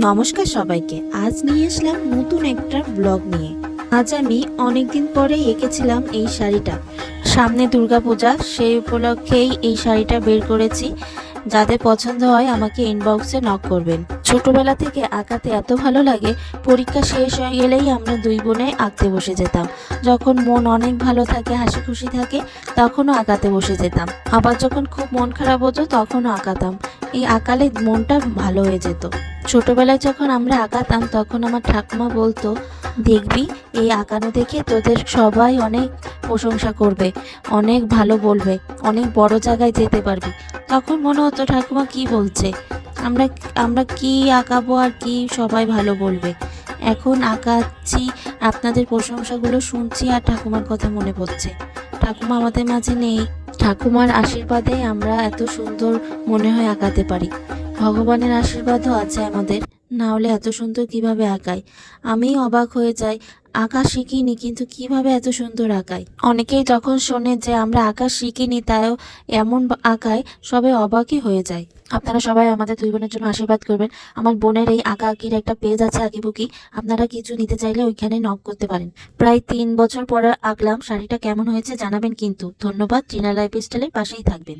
নমস্কার সবাইকে। আজ নিয়ে আসলাম নতুন একটা ব্লগ নিয়ে। আজ আমি অনেকদিন পরে এঁকেছিলাম এই শাড়িটা। সামনে দুর্গাপূজা, সেই উপলক্ষেই এই শাড়িটা বের করেছি। যাদের পছন্দ হয় আমাকে ইনবক্সে নক করবেন। ছোটবেলা থেকে আঁকাতে এত ভালো লাগে, পরীক্ষা শেষ হয়ে গেলেই আমরা দুই বোনে আঁকতে বসে যেতাম। যখন মন অনেক ভালো থাকে, হাসি খুশি থাকে, তখনও আঁকাতে বসে যেতাম। আবার যখন খুব মন খারাপ হতো তখনও আঁকাতাম। এই আঁকালে মনটা ভালো হয়ে যেত। ছোটবেলায় যখন আমরা আঁকাতাম তখন আমার ঠাকুমা বলতো, দেখবি এই আঁকানো দেখে তোদের সবাই অনেক প্রশংসা করবে, অনেক ভালো বলবে, অনেক বড় জায়গায় যেতে পারবি। তখন মনে হতো ঠাকুমা কি বলছে, আমরা আমরা কি আঁকাবো আর কি সবাই ভালো বলবে। এখন আঁকাচ্ছি, আপনাদের প্রশংসাগুলো শুনছি আর ঠাকুমার কথা মনে পড়ছে। ঠাকুমা আমাদের মাঝে নেই, ঠাকুমার আশীর্বাদে আমরা এত সুন্দর মনে হয় আঁকাতে পারি। ভগবানের আশীর্বাদও আছে আমাদের, না হলে এত সুন্দর কিভাবে আঁকাই। আমি অবাক হয়ে যাই, আঁকা শিখিনি কিন্তু কিভাবে এত সুন্দর আঁকাই। অনেকেই যখন শোনে যে আমরা আঁকা শিখিনি তাও এমন আঁকায়, সবাই অবাকই হয়ে যায়। আপনারা সবাই আমাদের দুই বোনের জন্য আশীর্বাদ করবেন। আমার বোনের এই আঁকা আঁকির একটা পেজ আছে, আঁকিবুকি। আপনারা কিছু নিতে চাইলে ওইখানে নক করতে পারেন। প্রায় 3 বছর পরে আঁকলাম, শাড়িটা কেমন হয়েছে জানাবেন কিন্তু। ধন্যবাদ। ট্রিনা লাইফস্টাইলের পাশেই থাকবেন।